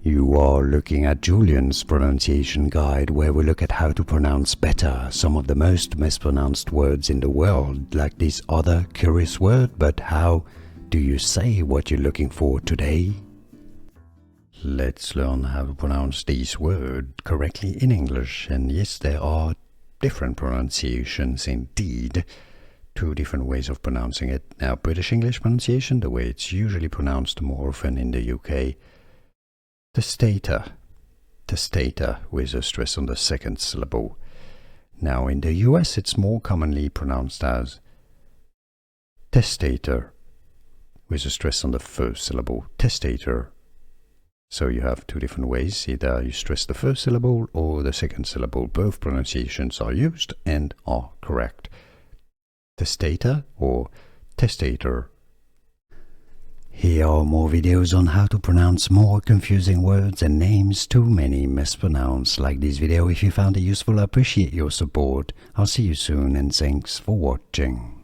You are looking at Julian's pronunciation guide, where we look at how to pronounce better some of the most mispronounced words in the world, like this other curious word. But how do you say what you're looking for today? Let's learn how to pronounce this word correctly in English. And yes, there are different pronunciations indeed. Two different ways of pronouncing it. Now, British English pronunciation, the way it's usually pronounced more often in the UK. Testator. Testator with a stress on the second syllable. Now, in the US, it's more commonly pronounced as testator with a stress on the first syllable. Testator. So you have two different ways. Either you stress the first syllable or the second syllable. Both pronunciations are used and are correct. Testator or testator. Here are more videos on how to pronounce more confusing words and names too many mispronounced. Like this video if you found it useful. I appreciate your support. I'll see you soon and thanks for watching.